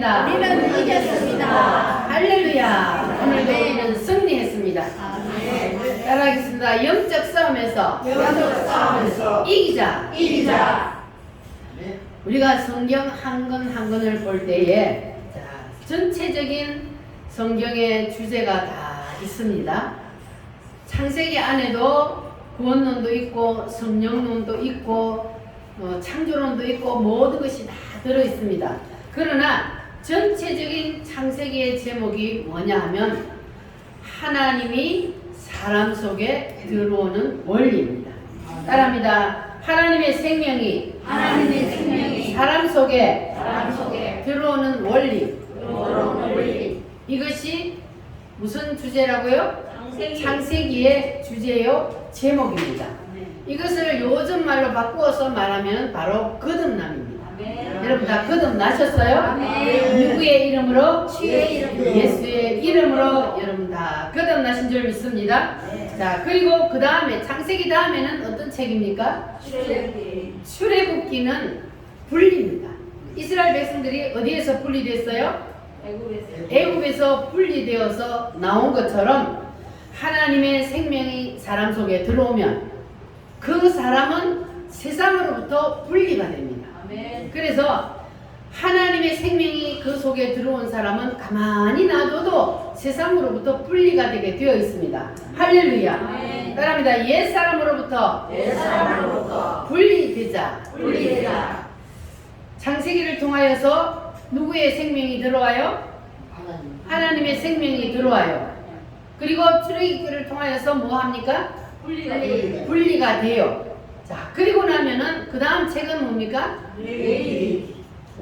이겼습니다. 우리는 이겼습니다. 할렐루야. 오늘도 우리는 승리했습니다. 아멘. 따라하겠습니다. 영적 싸움에서 영적 싸움에서 이기자. 우리가 성경 한 권 한 권을 볼 때에 전체적인 성경의 주제가 다 있습니다. 창세기 안에도 구원론도 있고 성령론도 있고 창조론도 있고 모든 것이 다 들어 있습니다. 그러나 전체적인 창세기의 제목이 뭐냐 하면 하나님이 사람 속에 들어오는 원리입니다. 따라합니다. 하나님의 생명이 사람 속에 들어오는 원리. 이것이 무슨 주제라고요? 창세기의 주제요 제목입니다. 이것을 요즘 말로 바꾸어서 말하면 바로 거듭남입니다. 여러분 다 거듭나셨어요? 누구의 이름으로? 주의 이름으로. 예수의 이름으로 여러분 다 거듭나신 줄 믿습니다. 자, 그리고 그 다음에 창세기 다음에는 어떤 책입니까? 출애굽기는 분리입니다. 이스라엘 백성들이 어디에서 분리됐어요? 애굽에서 분리되어서 나온 것처럼 하나님의 생명이 사람 속에 들어오면 그 사람은 세상으로부터 분리가 됩니다. 그래서 하나님의 생명이 그 속에 들어온 사람은 가만히 놔둬도 세상으로부터 분리가 되게 되어 있습니다. 할렐루야. 따라합니다. 옛사람으로부터 분리되자. 창세기를 통하여서 누구의 생명이 들어와요? 하나님의 생명이 들어와요. 그리고 출애굽기를 통하여서 뭐 합니까? 분리가 돼요. 자, 그리고 나면은 그 다음 책은 뭡니까?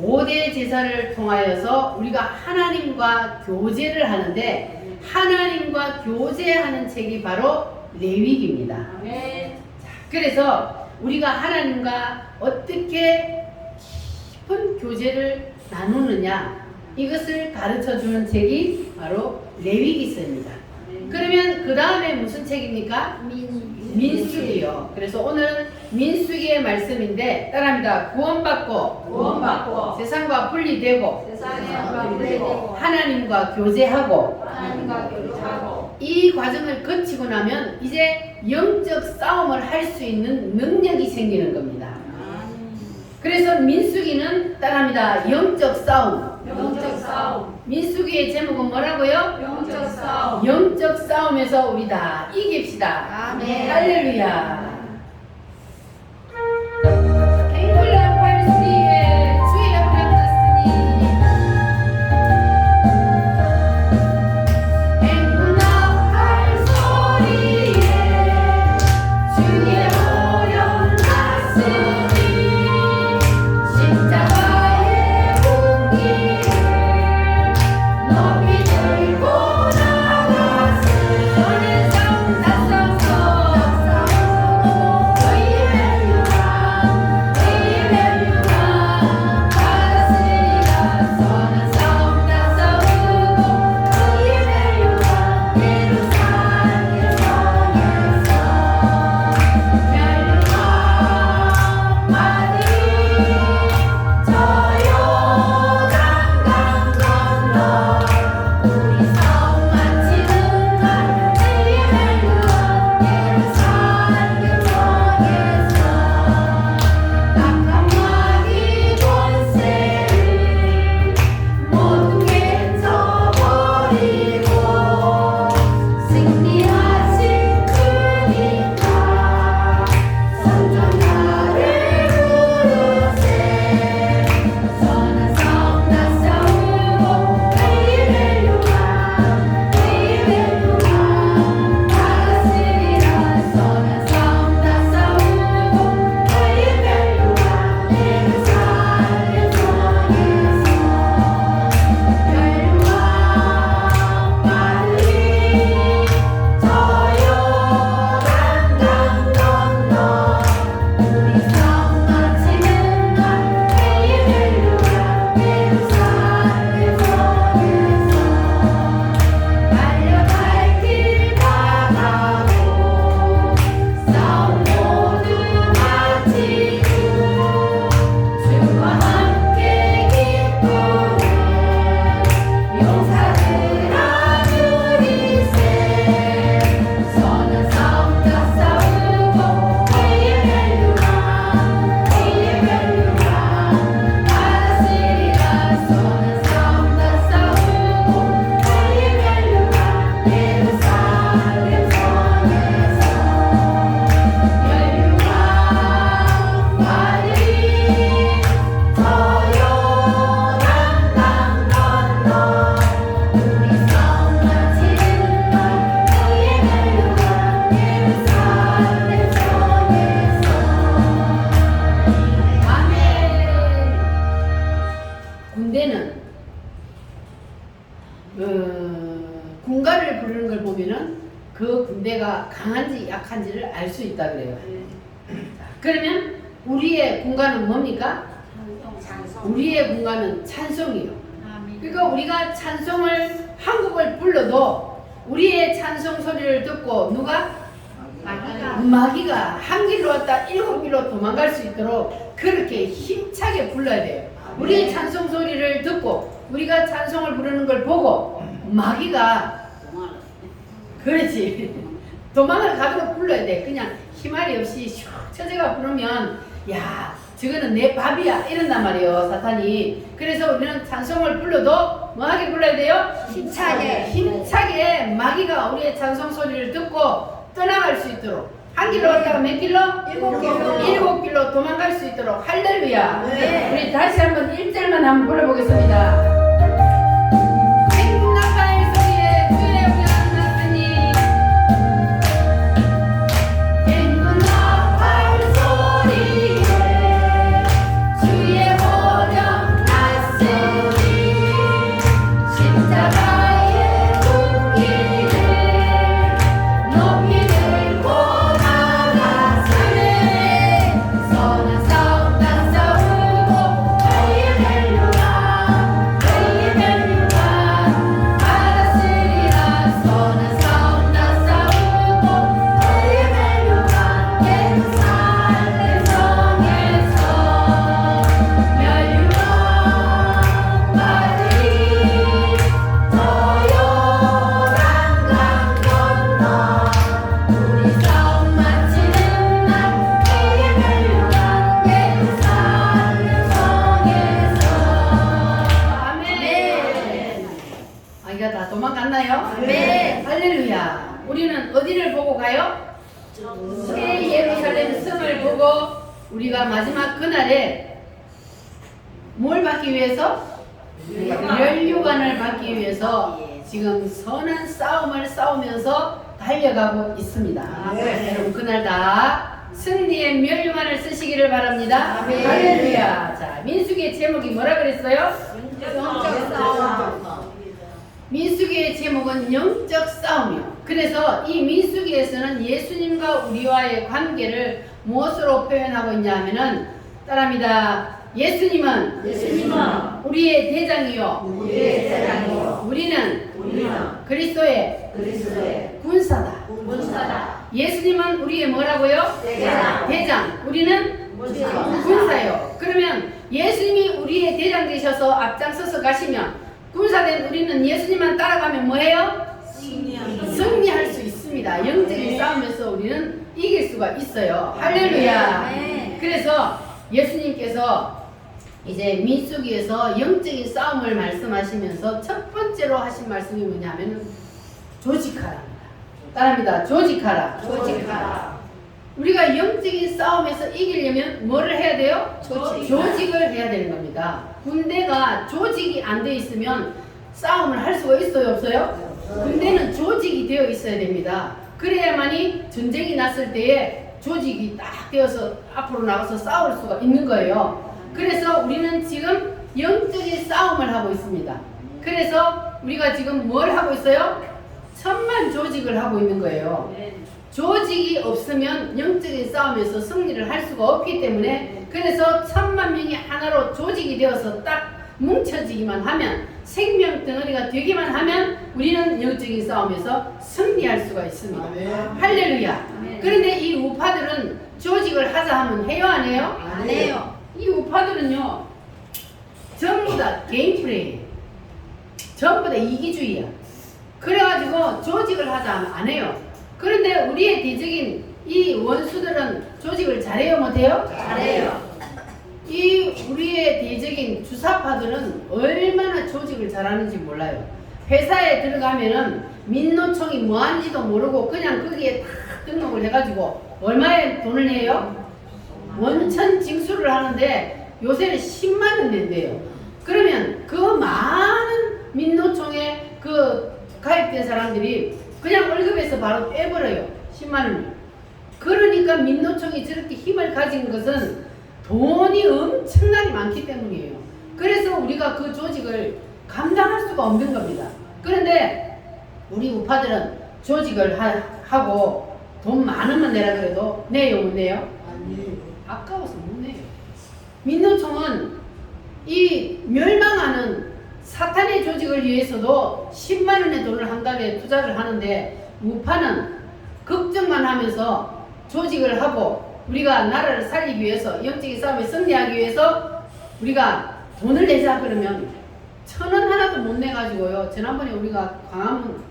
5대 제사를 통하여서 우리가 하나님과 교제를 하는데 하나님과 교제하는 책이 바로 레위기입니다. 자, 그래서 우리가 하나님과 어떻게 깊은 교제를 나누느냐 이것을 가르쳐주는 책이 바로 레위기서입니다. 그러면 그 다음에 무슨 책입니까? 민수기요. 그래서 오늘은 민수기의 말씀인데 따라합니다. 구원받고 세상과 분리되고 하나님과 교제하고 이 과정을 거치고 나면 이제 영적 싸움을 할 수 있는 능력이 생기는 겁니다. 그래서 민수기는 따라합니다. 영적 싸움. 민수기의 제목은 뭐라고요? 영적 싸움에서 우리 다 이깁시다. 아멘. 할렐루야. 행돌라 팔씨에 주의 앞에 놨으니 행군아 팔소리에 주의 오련 났으니 십자가의 공기를 높이 들고 나갔으니 선의 싸움 나서서 부르는 걸 보면은 그 군대가 강한지 약한지를 알 수 있다 그래요. 자, 그러면 우리의 군가는 뭡니까? 우리의 군가는 찬송이요. 그러니까 우리가 찬송을 한국을 불러도 우리의 찬송 소리를 듣고 누가? 마귀가 한 길로 왔다 7길로 도망갈 수 있도록 그렇게 힘차게 불러야 돼요. 우리의 찬송 소리를 듣고 우리가 찬송을 부르는 걸 보고 마귀가 그렇지 도망을 가도록 불러야 돼. 그냥 희말이 없이 슉 처제가 부르면 야 저거는 내 밥이야 이런단 말이에요 사탄이. 그래서 우리는 찬송을 불러도 뭐하게 불러야 돼요? 힘차게 마귀가 우리의 찬송 소리를 듣고 떠나갈 수 있도록 한 길로 갔다가 몇 길로? 7길로 도망갈 수 있도록 할렐루야. 네. 우리 다시 한번 1절만 한번 불러보겠습니다. 행나팔 소리에 주의 보좌 났으니 행나팔 소리에 주의 보좌 났으니 십자가의 분기를 높이 들고 나가사네 선한 싸움 다 싸우고 할렐루야 받았으리라. 선한 싸움 다 싸우고 할렐루야 예루살렘 성에서 멸류관 받으리. 저 요단강 건너 우리 싸움 마치는 날 그의 멸류관 예루살렘 성에서. 아멘. 아이가 다 도망갔나요? 네. 할렐루야. 우리는 어디를 보고 가요? 새 예루살렘 성을 보고 우리가 마지막 그날에 뭘 받기 위해서? 멸류관을 받기 위해서 지금 선한 싸움을 싸우면서 달려가고 있습니다. 네. 여러분 그날 다 승리의 멸류관을 쓰시기를 바랍니다. 아멘. 할렐루야. 자, 민수기의 제목이 뭐라 그랬어요? 영적 싸움. 민수기의 제목은 영적 싸움이요. 그래서 이 민수기에서는 예수님과 우리와의 관계를 무엇으로 표현하고 있냐 하면은 따라합니다. 예수님은 우리의 대장이요. 우리의 대장이요. 우리는 우리는 그리스도의 그리스도의 군사다. 군사다. 예수님은 우리의 뭐라고요? 대장. 우리는 군사요. 그러면 예수님이 우리의 대장 되셔서 앞장서서 가시면 군사된 우리는 예수님만 따라가면 뭐예요? 승리할 수 있습니다. 영적인 싸움에서 우리는 이길 수가 있어요. 할렐루야. 그래서 예수님께서 이제 민수기에서 영적인 싸움을 말씀하시면서 첫 번째로 하신 말씀이 뭐냐면 조직하라입니다. 따라합니다. 조직하라. 우리가 영적인 싸움에서 이기려면 뭐를 해야 돼요? 조직을 해야 되는 겁니다. 군대가 조직이 안 돼 있으면 싸움을 할 수가 있어요, 없어요? 군대는 조직이 되어 있어야 됩니다. 그래야만이 전쟁이 났을 때에 조직이 딱 되어서 앞으로 나가서 싸울 수가 있는 거예요. 그래서 우리는 지금 영적인 싸움을 하고 있습니다. 그래서 우리가 지금 뭘 하고 있어요? 천만 조직을 하고 있는 거예요. 조직이 없으면 영적인 싸움에서 승리를 할 수가 없기 때문에 그래서 1000만 명이 하나로 조직이 되어서 딱 뭉쳐지기만 하면 생명 덩어리가 되기만 하면 우리는 영적인 싸움에서 승리할 수가 있습니다. 할렐루야. 그런데 이 우파들은 조직을 하자 하면 해요 안 해요? 안 해요. 이 우파들은요 전부 다 개인 플레이, 전부 다 이기주의야. 그래가지고 조직을 하자 하면 안 해요. 그런데 우리의 대적인 이 원수들은 조직을 잘해요 못해요? 잘해요. 이 우리의 대적인 주사파들은 얼마나 조직을 잘하는지 몰라요. 회사에 들어가면은 민노총이 뭐하는지도 모르고 그냥 거기에 다 등록을 해가지고 얼마에 돈을 내요? 원천 징수를 하는데 요새는 10만원 낸대요. 그러면 그 많은 민노총에 그 가입된 사람들이 그냥 월급에서 바로 빼버려요. 10만원을. 그러니까 민노총이 저렇게 힘을 가진 것은 돈이 엄청나게 많기 때문이에요. 그래서 우리가 그 조직을 감당할 수가 없는 겁니다. 그런데 우리 우파들은 조직을 하고 돈 많으면 내라 그래도 내요 못 내요? 아까워서 못 내요. 민노총은 이 멸망하는 사탄의 조직을 위해서도 10만 원의 돈을 한 달에 투자를 하는데 우파는 걱정만 하면서 조직을 하고 우리가 나라를 살리기 위해서 영적인 싸움에 승리하기 위해서 우리가 돈을 내자 그러면 1,000원 하나도 못 내가지고요. 지난번에 우리가 광화문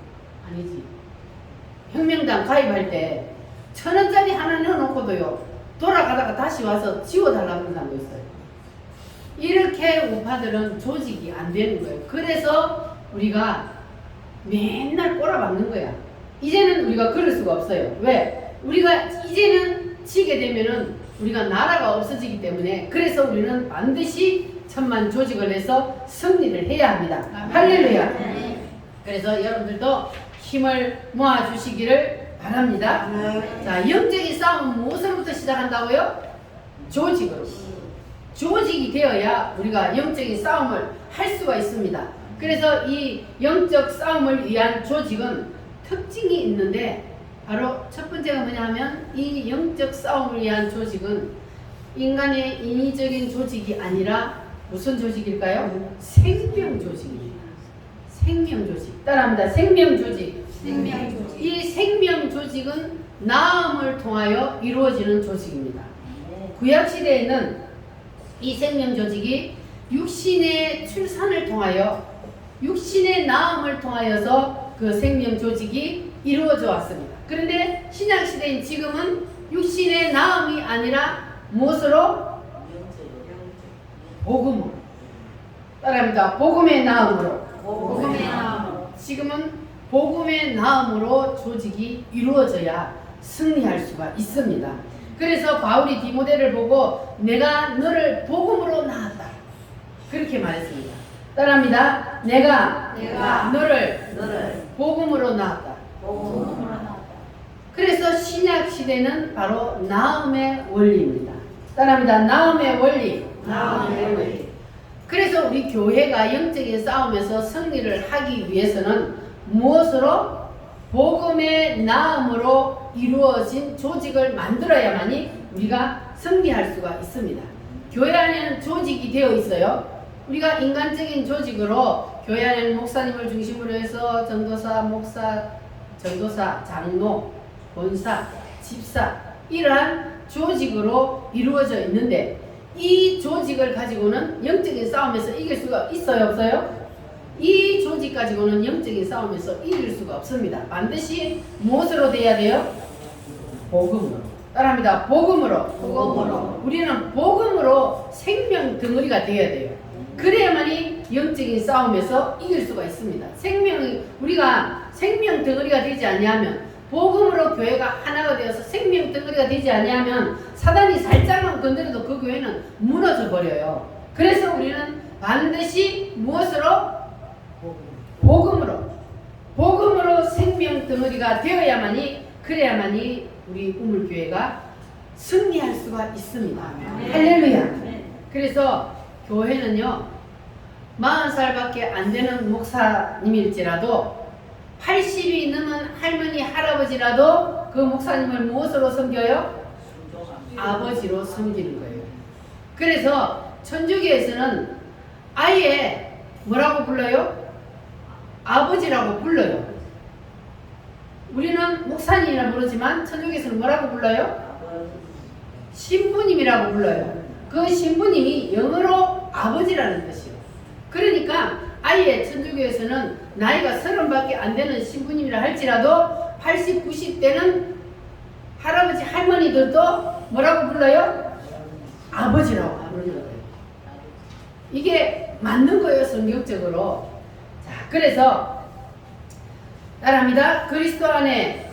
아니지 혁명당 가입할 때 1,000원짜리 하나 넣어놓고도요 돌아가다가 다시 와서 지워달라고 그런 사람도 있어요. 이렇게 우파들은 조직이 안 되는 거예요. 그래서 우리가 맨날 꼬라박는 거야. 이제는 우리가 그럴 수가 없어요. 왜? 우리가 이제는 지게 되면은 우리가 나라가 없어지기 때문에 그래서 우리는 반드시 천만 조직을 해서 승리를 해야 합니다. 할렐루야. 그래서 여러분들도 힘을 모아 주시기를 바랍니다. 자, 영적인 싸움은 무엇으로부터 시작한다고요? 조직으로. 조직이 되어야 우리가 영적인 싸움을 할 수가 있습니다. 그래서 이 영적 싸움을 위한 조직은 특징이 있는데 바로 첫 번째가 뭐냐 하면 이 영적 싸움을 위한 조직은 인간의 인위적인 조직이 아니라 무슨 조직일까요? 생명 조직입니다. 생명 조직. 따라합니다. 생명 조직. 생명 조직. 이 생명 조직은 나음을 통하여 이루어지는 조직입니다. 구약시대에는 이 생명 조직이 육신의 출산을 통하여 육신의 나음을 통하여서 그 생명 조직이 이루어져 왔습니다. 그런데 신약시대인 지금은 육신의 나음이 아니라 무엇으로? 복음으로. 따라합니다. 복음의 나음으로. 복음의 나음으로. 지금은 복음의 나음으로 조직이 이루어져야 승리할 수가 있습니다. 그래서 바울이 디모데를 보고 내가 너를 복음으로 낳았다. 그렇게 말했습니다. 따라합니다. 내가 너를 복음으로 낳았다. 그래서 신약 시대는 바로 나음의 원리입니다. 따라합니다. 나음의 원리. 그래서 우리 교회가 영적인 싸움에서 승리를 하기 위해서는 무엇으로? 복음의 나음으로 이루어진 조직을 만들어야만이 우리가 승리할 수가 있습니다. 교회 안에는 조직이 되어 있어요. 우리가 인간적인 조직으로 교회 안에는 목사님을 중심으로 해서 전도사, 목사, 전도사, 장로, 권사, 집사 이러한 조직으로 이루어져 있는데 이 조직을 가지고는 영적인 싸움에서 이길 수가 있어요? 없어요? 이 조직 가지고는 영적인 싸움에서 이길 수가 없습니다. 반드시 무엇으로 돼야 돼요? 복음으로. 따라합니다. 복음으로. 우리는 복음으로 생명 덩어리가 되어야 돼요. 그래야만이 영적인 싸움에서 이길 수가 있습니다. 우리가 생명 덩어리가 되지 아니하면 복음으로 교회가 하나가 되어서 생명 덩어리가 되지 아니하면 사단이 살짝만 건드려도 그 교회는 무너져 버려요. 그래서 우리는 반드시 무엇으로? 복음으로 생명 덩어리가 되어야만이 그래야만이 우리 우물교회가 승리할 수가 있습니다. 할렐루야. 그래서 교회는요 40살밖에 안 되는 목사님일지라도 80이 넘은 할머니 할아버지라도 그 목사님을 무엇으로 섬겨요? 아버지로 섬기는 거예요. 그래서 천주교에서는 아예 뭐라고 불러요? 아버지라고 불러요. 우리는 목사님이라 부르지만 천주교에서는 뭐라고 불러요? 신부님이라고 불러요. 그 신부님이 영어로 아버지라는 뜻이에요. 그러니까 아예 천주교에서는 나이가 30밖에 안 되는 신부님이라 할지라도 80, 90대는 할아버지 할머니들도 뭐라고 불러요? 아버지라고 부르는 거예요. 이게 맞는 거예요, 성경적으로. 자, 그래서 따라합니다. 그리스도 안에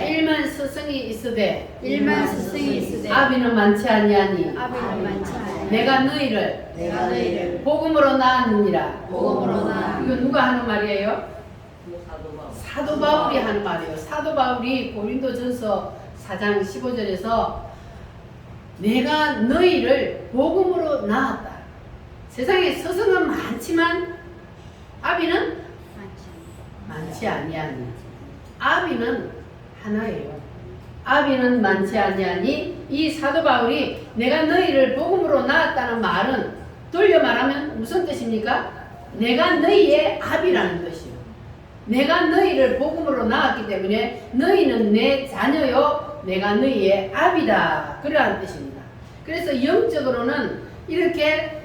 일만 스승이 있으되 아비는 많지 아니하니 내가 너희를 복음으로 낳았느니라. 이거 누가 하는 말이에요? 사도 바울이 하는 말이에요. 사도 바울이 고린도전서 4장 15절에서 내가 너희를 복음으로 낳았다. 세상에 스승은 많지만 아비는 많지 아니하니. 아비는 하나예요. 아비는 많지 아니하니. 이 사도 바울이 내가 너희를 복음으로 낳았다는 말은 돌려 말하면 무슨 뜻입니까? 내가 너희의 아비라는 뜻이요. 내가 너희를 복음으로 낳았기 때문에 너희는 내 자녀요, 내가 너희의 아비다. 그러한 뜻입니다. 그래서 영적으로는 이렇게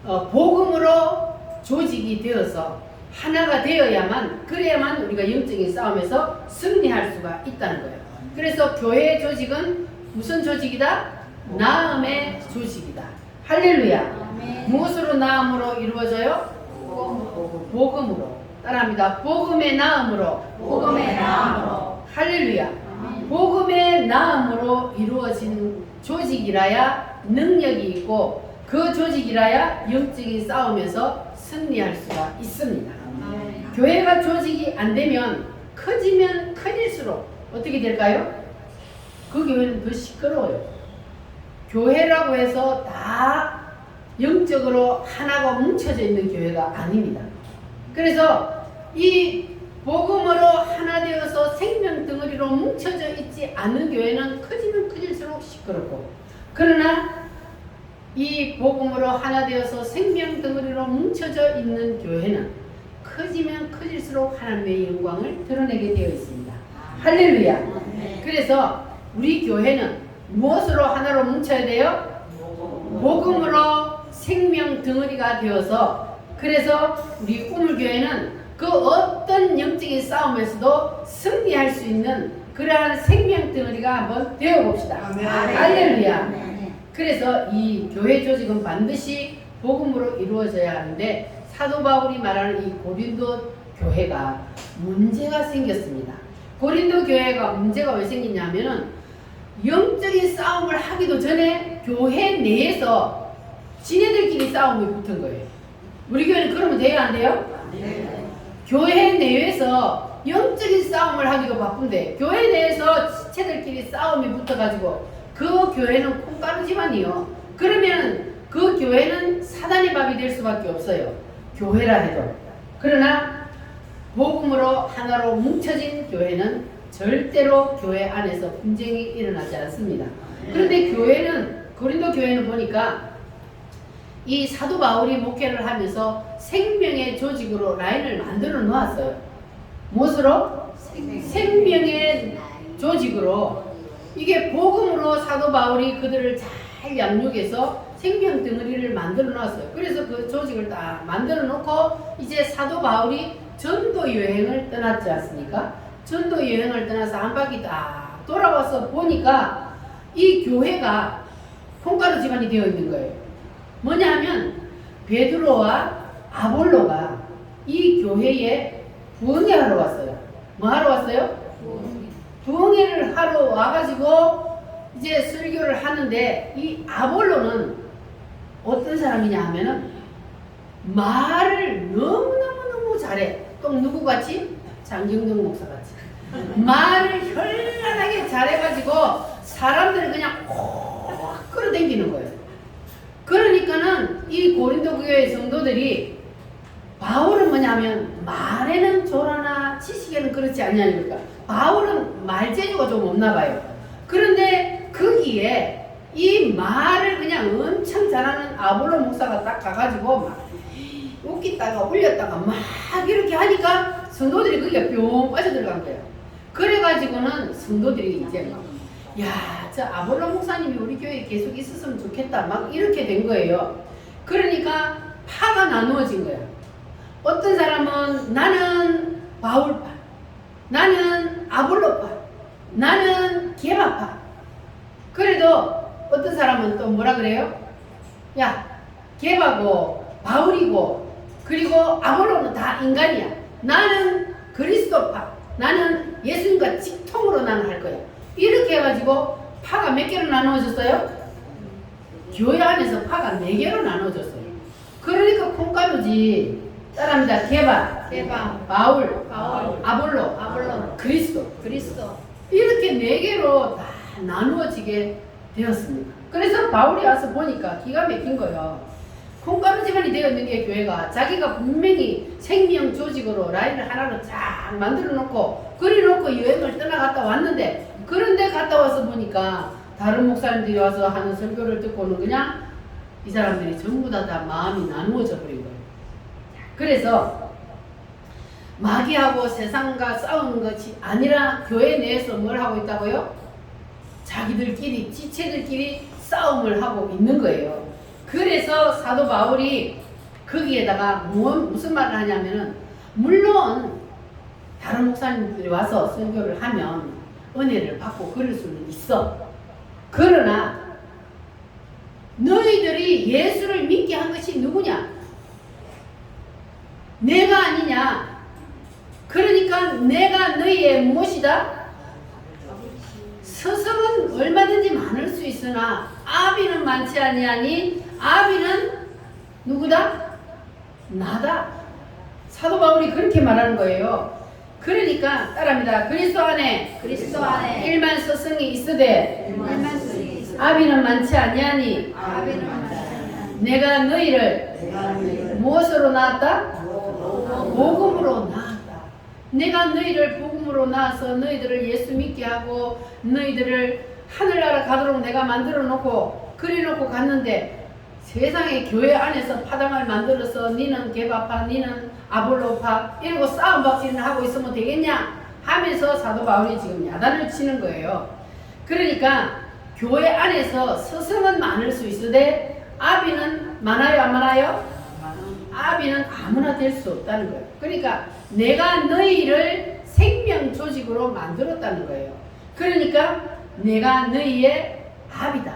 복음으로 조직이 되어서 하나가 되어야만, 그래야만 우리가 영적인 싸움에서 승리할 수가 있다는 거예요. 그래서 교회의 조직은 무슨 조직이다? 나음의 조직이다. 할렐루야. 무엇으로 나음으로 이루어져요? 복음으로. 따라합니다. 복음의 나음으로. 복음의 나음으로. 할렐루야. 복음의 나음으로 이루어진 조직이라야 능력이 있고, 그 조직이라야 영적인 싸움에서 승리할 수가 있습니다. 교회가 조직이 안 되면 커지면 커질수록 어떻게 될까요? 그 교회는 더 시끄러워요. 교회라고 해서 다 영적으로 하나가 뭉쳐져 있는 교회가 아닙니다. 그래서 이 복음으로 하나 되어서 생명 덩어리로 뭉쳐져 있지 않은 교회는 커지면 커질수록 시끄럽고, 그러나 이 복음으로 하나 되어서 생명 덩어리로 뭉쳐져 있는 교회는 커지면 커질수록 하나님의 영광을 드러내게 되어 있습니다. 할렐루야. 그래서 우리 교회는 무엇으로 하나로 뭉쳐야 돼요? 복음으로 생명 덩어리가 되어서, 그래서 우리 우물교회는 그 어떤 영적인 싸움에서도 승리할 수 있는 그러한 생명 덩어리가 한번 되어봅시다. 할렐루야. 그래서 이 교회 조직은 반드시 복음으로 이루어져야 하는데, 사도 바울이 말하는 이 고린도 교회가 문제가 생겼습니다. 고린도 교회가 문제가 왜 생기냐면은 영적인 싸움을 하기도 전에 교회 내에서 지네들끼리 싸움이 붙은 거예요. 우리 교회는 그러면 돼요, 안 돼요? 네. 교회 내에서 영적인 싸움을 하기도 바쁜데 교회 내에서 지체들끼리 싸움이 붙어가지고 그 교회는 콩가루 집안이요. 그러면 그 교회는 사단의 밥이 될 수밖에 없어요. 교회라 해도. 그러나 복음으로 하나로 뭉쳐진 교회는 절대로 교회 안에서 분쟁이 일어나지 않습니다. 그런데 교회는, 고린도 교회는 보니까 이 사도 바울이 목회를 하면서 생명의 조직으로 라인을 만들어 놓았어요. 무엇으로? 생명의 조직으로. 이게 복음으로 사도 바울이 그들을 잘 양육해서 생명 덩어리를 만들어 놨어요. 그래서 그 조직을 다 만들어 놓고 이제 사도 바울이 전도 여행을 떠났지 않습니까? 전도 여행을 떠나서 한 바퀴 다 돌아와서 보니까 이 교회가 콩가루 집안이 되어 있는 거예요. 뭐냐 하면 베드로와 아볼로가 이 교회에 부흥회하러 왔어요. 뭐 하러 왔어요? 부흥회를 하러 와가지고 이제 설교를 하는데, 이 아볼로는 어떤 사람이냐 하면은 말을 너무너무 잘해. 또 누구같이? 장경정 목사같이 말을 현란하게 잘해가지고 사람들을 그냥 콕 끌어당기는 거예요. 그러니까는 이 고린도 교회 성도들이 바울은 뭐냐면 말에는 조라나 지식에는 그렇지 않냐니까. 바울은 말재주가 좀 없나 봐요. 그런데 거기에 이 말을 그냥 엄청 잘하는 아볼로 목사가 딱 가가지고 막 웃기다가 울렸다가 막 이렇게 하니까 성도들이 거기에 뿅 빠져들어간 거예요. 그래가지고는 성도들이 이제 막, 야, 저 아볼로 목사님이 우리 교회에 계속 있었으면 좋겠다 막 이렇게 된 거예요. 그러니까 파가 나누어진 거예요. 어떤 사람은 나는 바울파, 나는 아볼로파, 나는 게바파. 그래도 어떤 사람은 또 뭐라 그래요? 야, 게바고 바울이고 그리고 아볼로는 다 인간이야. 나는 그리스도파, 나는 예수님과 직통으로 나는 할 거야. 이렇게 해가지고 파가 몇 개로 나누어졌어요? 교회 안에서 파가 4개로 나누어졌어요. 그러니까 콩가루지. 따라합니다. 게바, 바울, 아볼로, 그리스도. 이렇게 4개로 다 나누어지게 되었습니다. 그래서 바울이 와서 보니까 기가 막힌 거예요. 콩가루 집안이 되어 있는 게 교회가 자기가 분명히 생명 조직으로 라인을 하나로 쫙 만들어 놓고 그려놓고 여행을 떠나갔다 왔는데 그런데 갔다 와서 보니까 다른 목사님들이 와서 하는 설교를 듣고는 그냥 이 사람들이 전부 다 마음이 나누어져 버린 거예요. 그래서 마귀하고 세상과 싸우는 것이 아니라 교회 내에서 뭘 하고 있다고요? 자기들끼리 지체들끼리 싸움을 하고 있는 거예요. 그래서 사도 바울이 거기에다가 무슨 말을 하냐면은 물론 다른 목사님들이 와서 설교를 하면 은혜를 받고 그럴 수는 있어. 그러나 너희들이 예수를 믿게 한 것이 누구냐? 내가 아니냐? 그러니까 내가 너희의 무엇이다? 스승은 얼마든지 많을 수 있으나 아비는 많지 아니하니 아비는 누구다? 나다. 사도 바울이 그렇게 말하는 거예요. 그러니까 따라합니다. 그리스도 안에 일만 스승이 있으되 아비는 많지 아니하니 내가 너희를 무엇으로 낳았다? 복음으로 낳았다. 내가 너희를 복음으로 낳아서 너희들을 예수 믿게 하고 너희들을 하늘나라 가도록 내가 만들어 놓고 그려놓고 갔는데 세상의 교회 안에서 파당을 만들어서 니는 개바파 니는 아볼로파 이러고 싸움박질을 하고 있으면 되겠냐 하면서 사도 바울이 지금 야단을 치는 거예요. 그러니까 교회 안에서 스승은 많을 수 있으되 아비는 많아요 안 많아요? 아비는 아무나 될 수 없다는 거예요. 그러니까 내가 너희를 생명 조직으로 만들었다는 거예요. 그러니까 내가 너희의 아비다.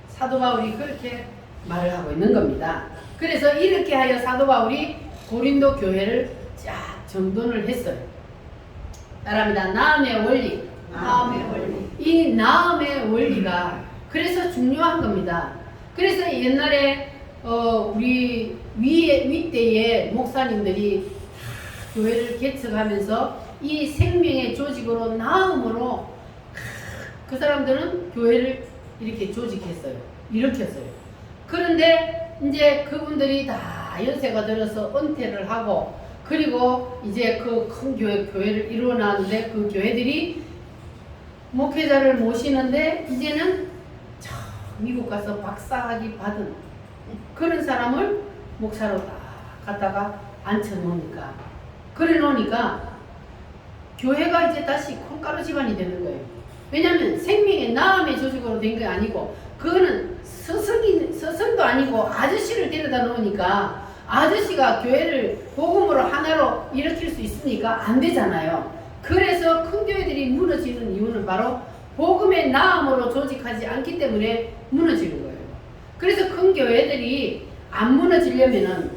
사도 바울이 그렇게 말을 하고 있는 겁니다. 그래서 이렇게 하여 사도 바울이 고린도 교회를 쫙 정돈을 했어요. 따라합니다. 나음의 원리. 이 나음의 원리가 그래서 중요한 겁니다. 그래서 옛날에 우리 윗대의 목사님들이 교회를 개척하면서 이 생명의 조직으로 나음으로 그 사람들은 교회를 이렇게 조직했어요. 일으켰어요. 그런데 이제 그분들이 다 연세가 들어서 은퇴를 하고 그리고 이제 그 큰 교회를 이루어 놨는데 그 교회들이 목회자를 모시는데 이제는 미국 가서 박사학위 받은 그런 사람을 목사로 딱 갖다가 앉혀놓으니까 그래 놓으니까 교회가 이제 다시 콩가루 집안이 되는 거예요. 왜냐하면 생명의 나음의 조직으로 된 게 아니고 그거는 스승도 아니고 아저씨를 데려다 놓으니까 아저씨가 교회를 복음으로 하나로 일으킬 수 있으니까 안 되잖아요. 그래서 큰 교회들이 무너지는 이유는 바로 복음의 나음으로 조직하지 않기 때문에 무너지는 거예요. 그래서 큰 교회들이 안 무너지려면은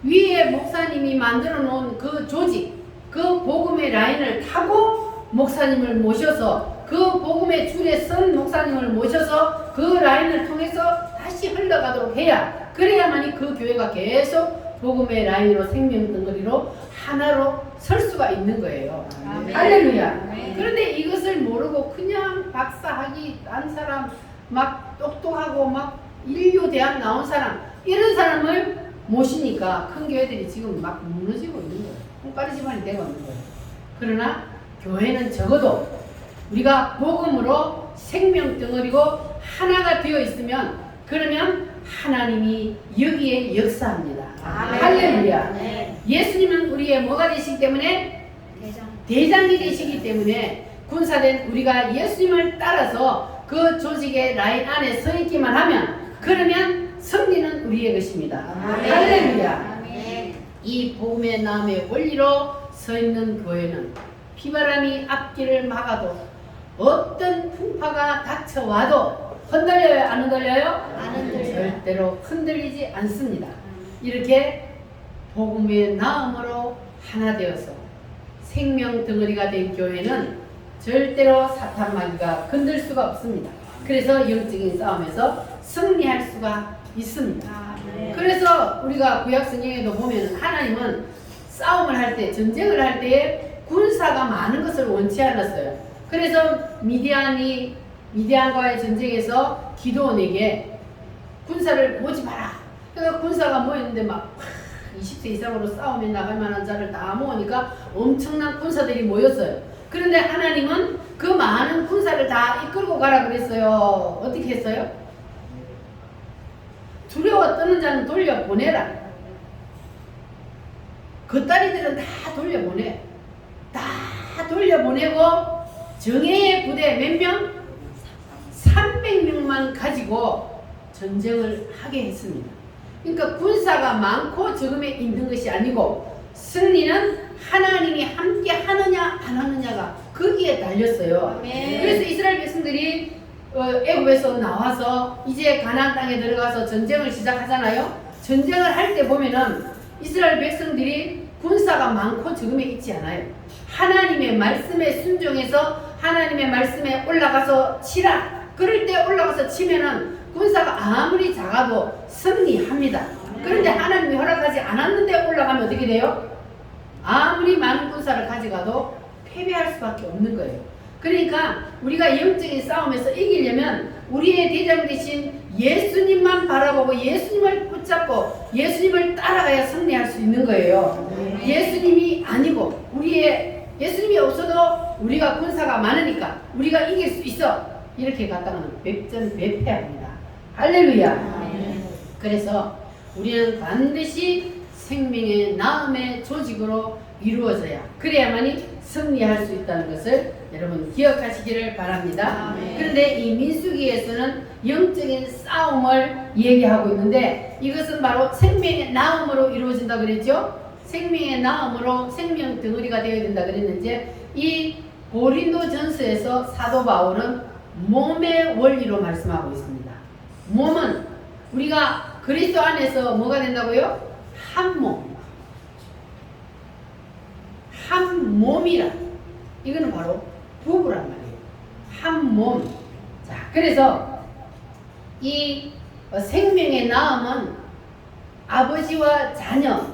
위에 목사님이 만들어 놓은 그 조직, 그 복음의 라인을 타고 목사님을 모셔서 그 복음의 줄에 선 목사님을 모셔서 그 라인을 통해서 다시 흘러가도록 해야 그래야만이 그 교회가 계속 복음의 라인으로 생명 덩어리로 하나로 설 수가 있는 거예요. 할렐루야. 그런데 이것을 모르고 그냥 박사학위 딴 사람 막 똑똑하고 막 인류대학 나온 사람 이런 사람을 모시니까 큰 교회들이 지금 막 무너지고 있는 거예요. 콩가루 집안이 되고 있는 거예요. 그러나 교회는 적어도 우리가 복음으로 생명 덩어리고 하나가 되어 있으면 그러면 하나님이 여기에 역사합니다. 할렐루야. 예수님은 우리의 뭐가 되시기 때문에? 대장이 되시기 때문에 군사된 우리가 예수님을 따라서 그 조직의 라인 안에 서 있기만 하면 그러면 승리는 우리의 것입니다. 할렐루야. 이 복음의 나음의 원리로 서 있는 교회는 비바람이 앞길을 막아도 어떤 풍파가 닥쳐와도 흔들려요? 안 흔들려요? 안 흔들려요. 절대로 흔들리지 않습니다. 이렇게 복음의 나음으로 하나 되어서 생명 덩어리가 된 교회는 절대로 사탄 마귀가 건들 수가 없습니다. 그래서 영적인 싸움에서 승리할 수가 있습니다. 그래서 우리가 구약 성경에도 보면 하나님은 싸움을 할 때, 전쟁을 할 때에 군사가 많은 것을 원치 않았어요. 그래서 미디안과의 전쟁에서 기드온에게 군사를 모지 마라. 그러니까 군사가 모였는데 막 20세 이상으로 싸움에 나갈 만한 자를 다 모으니까 엄청난 군사들이 모였어요. 그런데 하나님은 그 많은 군사를 다 이끌고 가라 그랬어요. 어떻게 했어요? 두려워 떠는 자는 돌려보내라. 겉다리들은 다 돌려보내. 다 돌려보내고 정예의 부대 몇 명? 300명만 가지고 전쟁을 하게 했습니다. 그러니까 군사가 많고 적음에 있는 것이 아니고 승리는 하나님이 함께 하느냐 안 하느냐가 거기에 달렸어요. 그래서 이스라엘 백성들이 애굽에서 나와서 이제 가나안 땅에 들어가서 전쟁을 시작하잖아요. 전쟁을 할 때 보면은 이스라엘 백성들이 군사가 많고 적음에 있지 않아요. 하나님의 말씀에 순종해서 하나님의 말씀에 올라가서 치라. 그럴 때 올라가서 치면은 군사가 아무리 작아도 승리합니다. 그런데 하나님이 허락하지 않았는데 올라가면 어떻게 돼요? 아무리 많은 군사를 가져가도 패배할 수밖에 없는 거예요. 그러니까 우리가 영적인 싸움에서 이기려면 우리의 대장 되신 예수님만 바라보고 예수님을 붙잡고 예수님을 따라가야 승리할 수 있는 거예요. 예수님이 아니고 예수님이 없어도 우리가 군사가 많으니까 우리가 이길 수 있어. 이렇게 갔다가는 백전백패합니다. 할렐루야. 그래서 우리는 반드시 생명의 나음의 조직으로 이루어져야 그래야만이 승리할 수 있다는 것을 여러분 기억하시기를 바랍니다. 그런데 이 민수기에서는 영적인 싸움을 얘기하고 있는데 이것은 바로 생명의 나음으로 이루어진다 그랬죠. 생명의 나음으로 생명 덩어리가 되어야 된다 그랬는데 이 고린도전서에서 사도 바울은 몸의 원리로 말씀하고 있습니다. 몸은 우리가 그리스도 안에서 뭐가 된다고요? 한 몸. 한 몸이라. 이거는 바로 부부란 말이에요. 한 몸. 자, 그래서 이 생명의 나음은 아버지와 자녀.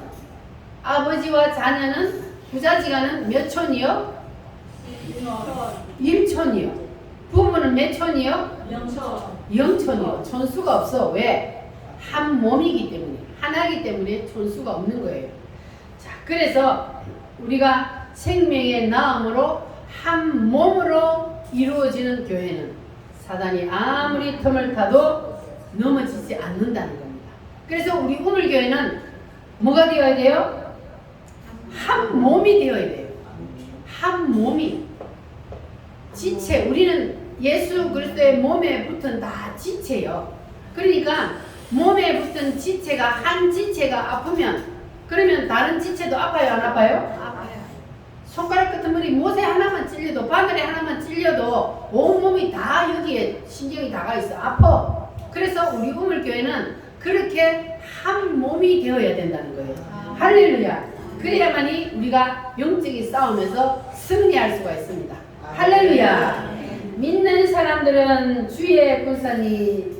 아버지와 자녀는 부자지간은 몇 촌이요? 1촌이요. 부부는 몇 촌이요? 0촌이요. 촌수가 없어. 왜? 한 몸이기 때문에, 하나이기 때문에 촌수가 없는 거예요. 자, 그래서 우리가 생명의 나음으로 한 몸으로 이루어지는 교회는 사단이 아무리 틈을 타도 넘어지지 않는다는 겁니다. 그래서 우리 우물교회는 뭐가 되어야 돼요? 한 몸이 되어야 돼요. 한 몸이. 지체, 우리는 예수 그리스도의 몸에 붙은 다 지체요. 그러니까 몸에 붙은 지체가 한 지체가 아프면 그러면 다른 지체도 아파요, 안 아파요? 아파요. 손가락 같은 머리 못에 하나만 찔려도 바늘에 하나만 찔려도 온몸이 다 여기에 신경이 다가 있어. 아파. 그래서 우리 우물교회는 그렇게 한 몸이 되어야 된다는 거예요. 할렐루야. 그래야만이 우리가 영적인 싸움에서 승리할 수가 있습니다. 할렐루야. 믿는 사람들은 주의 군사니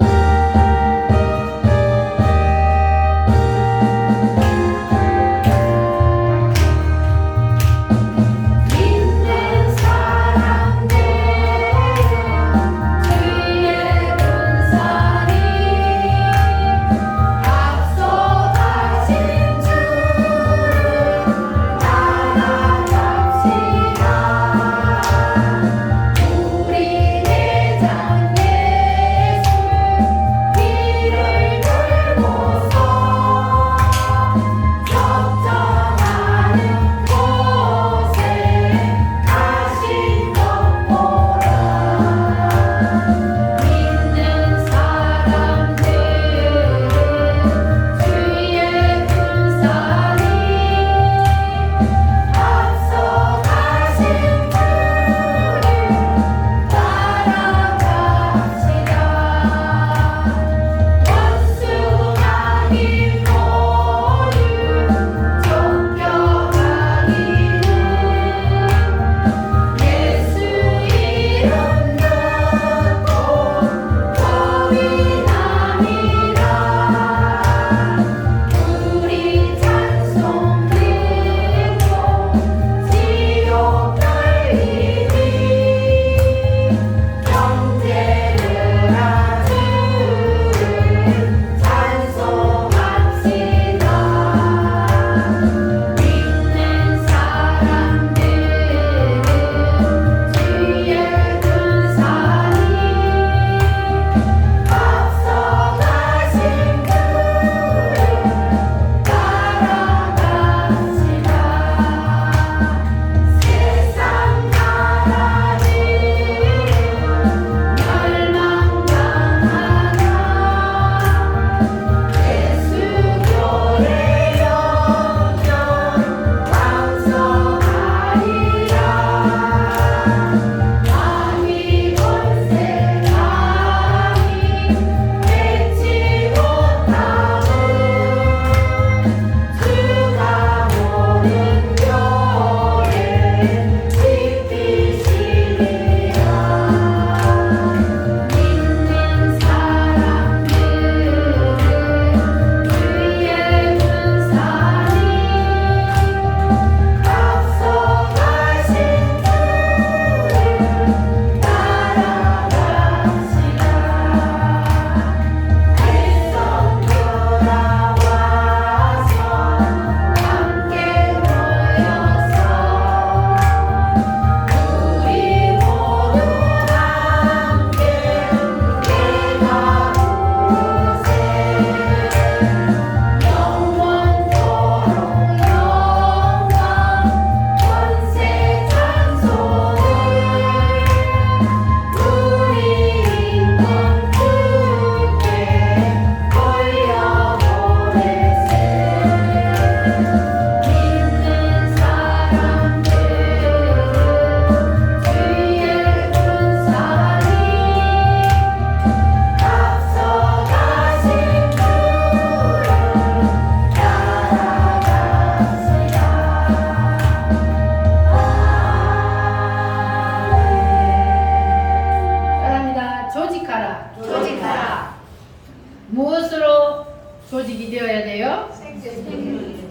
조직이 되어야 돼요?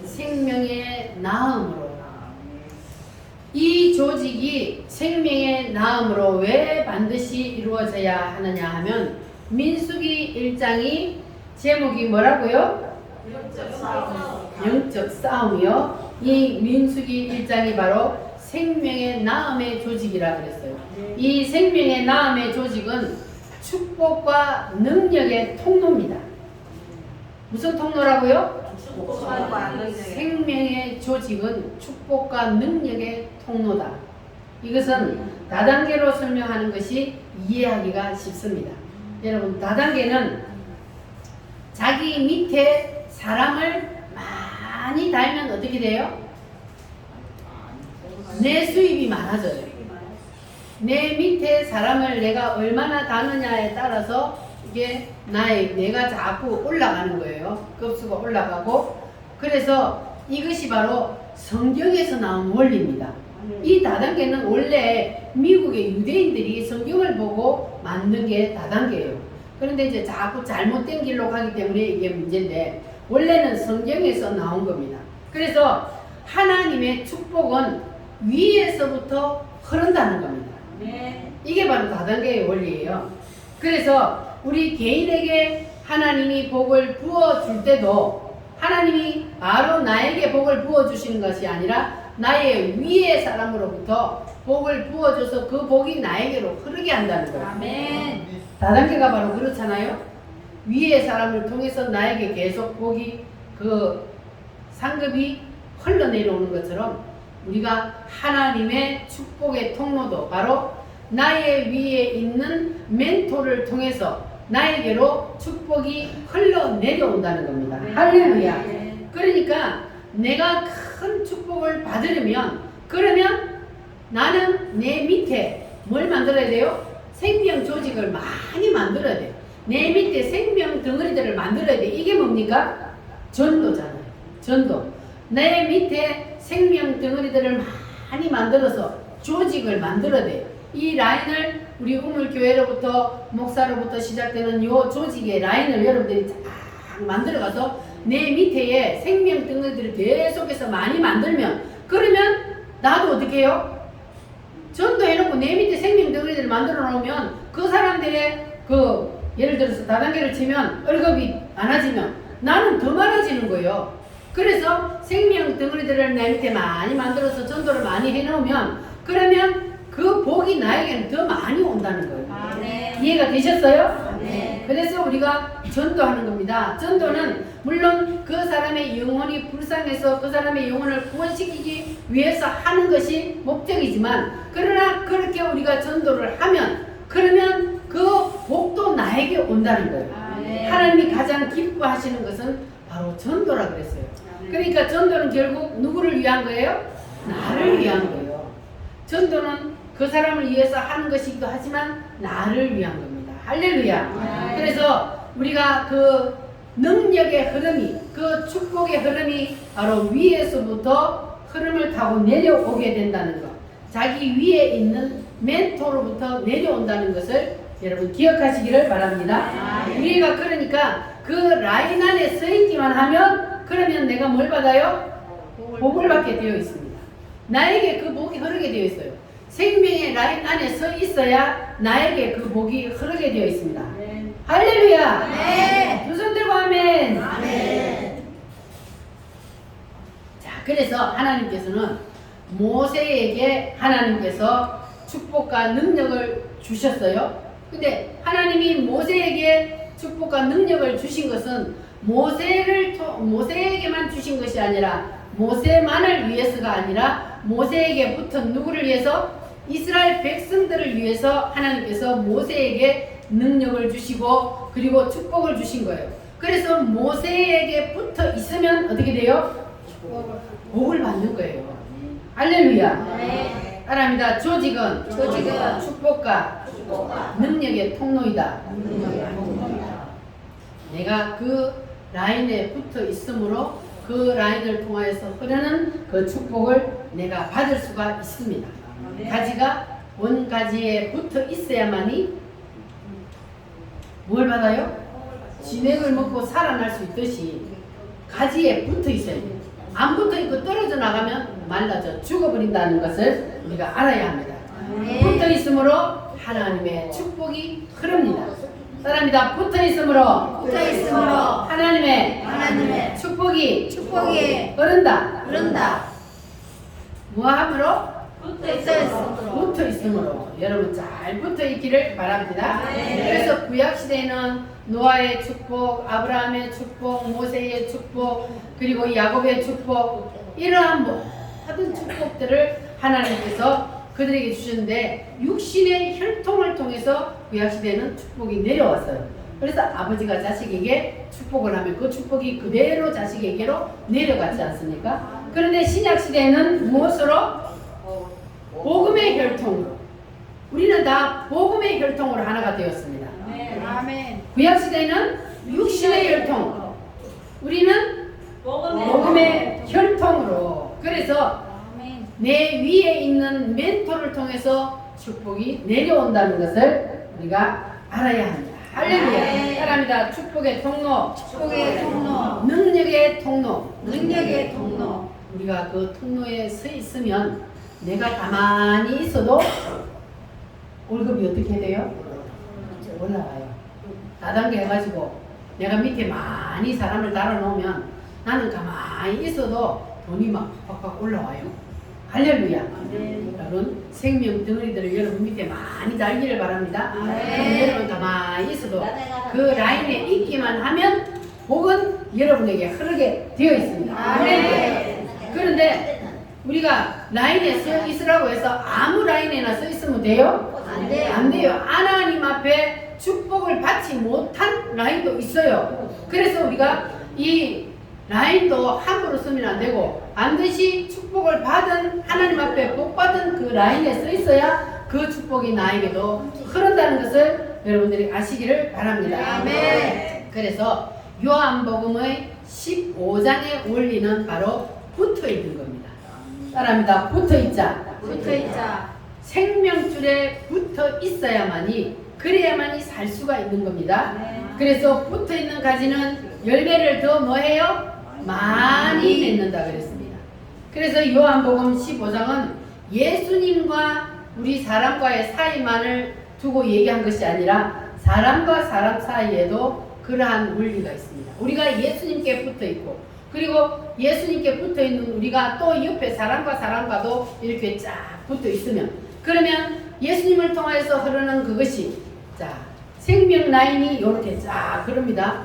생명의 나음으로. 이 조직이 생명의 나음으로 왜 반드시 이루어져야 하느냐 하면 민수기 1장이 제목이 뭐라고요? 영적 싸움이요. 이 민수기 1장이 바로 생명의 나음의 조직이라 그랬어요. 이 생명의 나음의 조직은 축복과 능력의 통로입니다. 무슨 통로라고요? 생명의 조직은 축복과 능력의 통로다. 이것은 다단계로 설명하는 것이 이해하기가 쉽습니다. 여러분, 다단계는 자기 밑에 사람을 많이 달면 어떻게 돼요? 내 수입이 많아져요. 내 밑에 사람을 내가 얼마나 다느냐에 따라서 이게 내가 자꾸 올라가는 거예요. 급수가 올라가고. 그래서 이것이 바로 성경에서 나온 원리입니다. 이 다단계는 원래 미국의 유대인들이 성경을 보고 만든 게 다단계예요. 그런데 이제 자꾸 잘못된 길로 가기 때문에 이게 문제인데, 원래는 성경에서 나온 겁니다. 그래서 하나님의 축복은 위에서부터 흐른다는 겁니다. 이게 바로 다단계의 원리예요. 그래서 우리 개인에게 하나님이 복을 부어줄 때도 하나님이 바로 나에게 복을 부어주시는 것이 아니라 나의 위의 사람으로부터 복을 부어줘서 그 복이 나에게로 흐르게 한다는 거예요. 아멘. 다단계가 바로 그렇잖아요. 위의 사람을 통해서 나에게 계속 복이, 그 상급이 흘러내려오는 것처럼 우리가 하나님의 축복의 통로도 바로 나의 위에 있는 멘토를 통해서 나에게로 축복이 흘러내려온다는 겁니다. 할렐루야. 그러니까 내가 큰 축복을 받으려면, 그러면 나는 내 밑에 뭘 만들어야 돼요? 생명 조직을 많이 만들어야 돼요. 내 밑에 생명 덩어리들을 만들어야 돼. 이게 뭡니까? 전도잖아요. 전도. 내 밑에 생명 덩어리들을 많이 만들어서 조직을 만들어야 돼요. 이 라인을 우리 우물교회로부터 목사로부터 시작되는 이 조직의 라인을 여러분들이 쫙 만들어가서 내 밑에 생명 덩어리들을 계속해서 많이 만들면, 그러면 나도 어떻게 해요? 전도해놓고 내 밑에 생명 덩어리들을 만들어 놓으면 그 사람들의 예를 들어서 다단계를 치면 월급이 많아지면 나는 더 많아지는 거예요. 그래서 생명 덩어리들을 내 밑에 많이 만들어서 전도를 많이 해놓으면, 그러면 그 복이 나에게는 더 많이 온다는 거예요. 네. 이해가 되셨어요? 네. 그래서 우리가 전도하는 겁니다. 전도는 물론 그 사람의 영혼이 불쌍해서 그 사람의 영혼을 구원시키기 위해서 하는 것이 목적이지만, 그러나 그렇게 우리가 전도를 하면, 그러면 그 복도 나에게 온다는 거예요. 네. 하나님이 가장 기뻐하시는 것은 바로 전도라 그랬어요. 그러니까 전도는 결국 누구를 위한 거예요? 나를 위한 거예요. 전도는 그 사람을 위해서 하는 것이기도 하지만 나를 위한 겁니다. 할렐루야. 그래서 우리가 그 능력의 흐름이, 그 축복의 흐름이 바로 위에서부터 흐름을 타고 내려오게 된다는 것, 자기 위에 있는 멘토로부터 내려온다는 것을 여러분 기억하시기를 바랍니다. 우리가 그러니까 그 라인 안에 서 있기만 하면, 그러면 내가 뭘 받아요? 복을 받게 되어 있습니다. 나에게 그 복이 흐르게 되어 있어요. 생명의 라인 안에 서 있어야 나에게 그 복이 흐르게 되어 있습니다. 네. 할렐루야. 네. 두 손 들고 아멘. 아멘. 자, 그래서 하나님께서는 모세에게 하나님께서 축복과 능력을 주셨어요. 근데 하나님이 모세에게 축복과 능력을 주신 것은 모세에게만 주신 것이 아니라, 모세만을 위해서가 아니라 모세에게 붙은 누구를 위해서? 이스라엘 백성들을 위해서 하나님께서 모세에게 능력을 주시고 그리고 축복을 주신 거예요. 그래서 모세에게 붙어 있으면 어떻게 돼요? 복을 받는 거예요. 할렐루야. 네. 따라합니다. 조직은 축복과 능력의 통로이다. 내가 그 라인에 붙어 있으므로 그 라인을 통하여서 흐르는 그 축복을 내가 받을 수가 있습니다. 가지가 원가지에 붙어 있어야만이 뭘 받아요? 진액을 먹고 살아날 수 있듯이 가지에 붙어 있어야 돼요. 안 붙어 있고 떨어져 나가면 말라져 죽어버린다는 것을 우리가 알아야 합니다. 붙어 있으므로 하나님의 축복이 흐릅니다. 사람이다. 붙어 있으므로 하나님의 축복이 흐른다. 무함으로 붙어 있으므로 여러분 잘 붙어 있기를 바랍니다. 그래서 구약 시대에는 노아의 축복, 아브라함의 축복, 모세의 축복, 그리고 야곱의 축복, 이러한 모든 축복들을 하나님께서 그들에게 주셨는데 육신의 혈통을 통해서 구약 시대에는 축복이 내려왔어요. 그래서 아버지가 자식에게 축복을 하면 그 축복이 그대로 자식에게로 내려갔지 않습니까? 그런데 신약 시대에는 무엇으로? 복음의 혈통으로. 우리는 다 복음의 혈통으로 하나가 되었습니다. 구약 시대에는 육신의 혈통, 우리는 복음의 혈통으로. 그래서 내 위에 있는 멘토를 통해서 축복이 내려온다는 것을 우리가 알아야 합니다. 할렐루야. 사람이다. 축복의 통로, 능력의 통로. 우리가 그 통로에 서 있으면 내가 가만히 있어도 월급이 어떻게 돼요? 올라와요. 다단계 해가지고 내가 밑에 많이 사람을 달아놓으면 나는 가만히 있어도 돈이 막 팍팍 올라와요. 할렐루야. 여러분 생명 덩어리들을 여러분 밑에 많이 달기를 바랍니다. 여러분 가만히 있어도 그 라인에 있기만 하면 복은 여러분에게 흐르게 되어 있습니다. 그런데 우리가 라인에 서 있으라고 해서 아무 라인에나 서 있으면 돼요? 안 돼요. 하나님 앞에 축복을 받지 못한 라인도 있어요. 그래서 우리가 이 라인도 함부로 쓰면 안 되고 반드시 축복을 받은 하나님 앞에 복 받은 그 라인에 서 있어야 그 축복이 나에게도 흐른다는 것을 여러분들이 아시기를 바랍니다. 그래서 요한복음의 15장의 원리는 바로 붙어 있는 겁니다. 사람이다. 붙어 있자. 생명줄에 붙어 있어야만이 그래야만이 살 수가 있는 겁니다. 그래서 붙어 있는 가지는 열매를 더 뭐해요? 많이 맺는다 그랬습니다. 그래서 요한복음 15장은 예수님과 우리 사람과의 사이만을 두고 얘기한 것이 아니라 사람과 사람 사이에도 그러한 원리가 있습니다. 우리가 예수님께 붙어 있고 그리고 예수님께 붙어 있는 우리가 또 옆에 사람과 사람과도 이렇게 쫙 붙어 있으면 그러면 예수님을 통해서 흐르는 그것이 자 생명 라인이 이렇게 쫙 흐릅니다.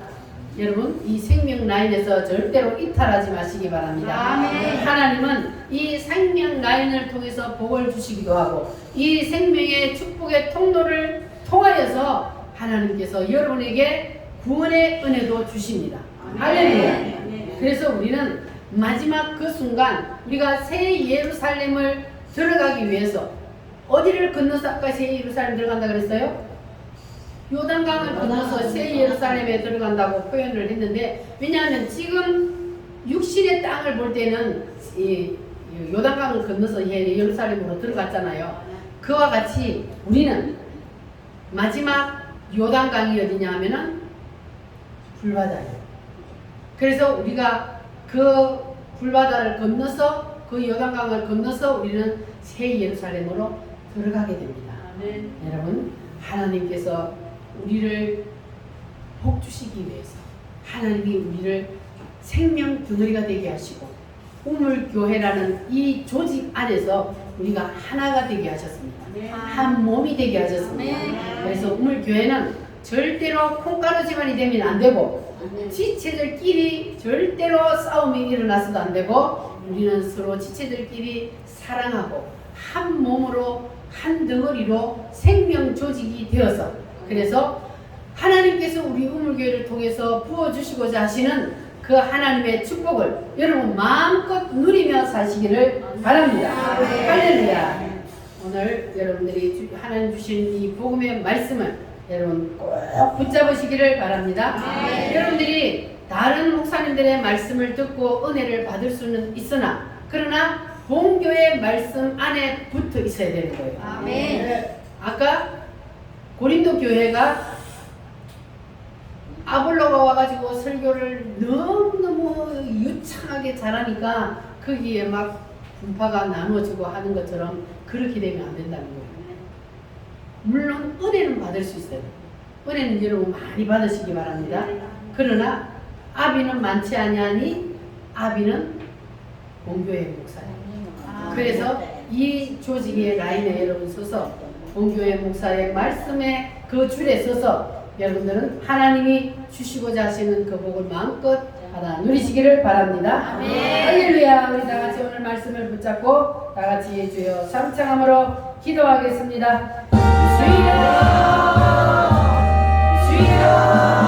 여러분 이 생명 라인에서 절대로 이탈하지 마시기 바랍니다. 하나님은 이 생명 라인을 통해서 복을 주시기도 하고 이 생명의 축복의 통로를 통하여서 하나님께서 여러분에게 구원의 은혜도 주십니다. 할렐루야. 그래서 우리는 마지막 그 순간 우리가 새 예루살렘을 들어가기 위해서 어디를 건너서 아까 새 예루살렘 들어간다 그랬어요? 요단강을 건너서 새 예루살렘에 들어간다고 표현을 했는데 왜냐하면 지금 육신의 땅을 볼 때는 이 요단강을 건너서 예루살렘으로 들어갔잖아요. 그와 같이 우리는 마지막 요단강이 어디냐 하면은 불바다예요. 그래서 우리가 그 불바다를 건너서 그 요단강을 건너서 우리는 새 예루살렘으로 들어가게 됩니다. 여러분 하나님께서 우리를 복 주시기 위해서 하나님이 우리를 생명 덩어리가 되게 하시고 우물교회라는 이 조직 안에서 우리가 하나가 되게 하셨습니다. 한 몸이 되게 하셨습니다. 그래서 우물교회는 절대로 콩가루 집안이 되면 안 되고 지체들끼리 절대로 싸움이 일어나서도 안 되고 우리는 서로 지체들끼리 사랑하고 한 몸으로 한 덩어리로 생명 조직이 되어서 그래서 하나님께서 우리 우물교회를 통해서 부어주시고자 하시는 그 하나님의 축복을 여러분 마음껏 누리며 사시기를 바랍니다. 할렐루야. 오늘 여러분들이 하나님 주신 이 복음의 말씀을 여러분 꼭 붙잡으시기를 바랍니다. 여러분들이 다른 목사님들의 말씀을 듣고 은혜를 받을 수는 있으나 그러나 본교의 말씀 안에 붙어 있어야 되는 거예요. 아까 고린도 교회가 아볼로가 와가지고 설교를 너무너무 유창하게 잘하니까 거기에 막 분파가 나눠지고 하는 것처럼 그렇게 되면 안 된다는 거예요. 물론 은혜는 받을 수 있어요. 은혜는 여러분 많이 받으시기 바랍니다. 그러나 아비는 많지 아니하니 아비는 본교회 목사예요. 그래서 이 조직의 라인에 여러분 서서 본교회 목사의 말씀에 그 줄에 서서 여러분들은 하나님이 주시고자 하시는 그 복을 마음껏 받아 누리시기를 바랍니다. 할렐루야. 우리 다 같이 오늘 말씀을 붙잡고 다 같이 주여 삼창함으로 기도하겠습니다. 주여 주여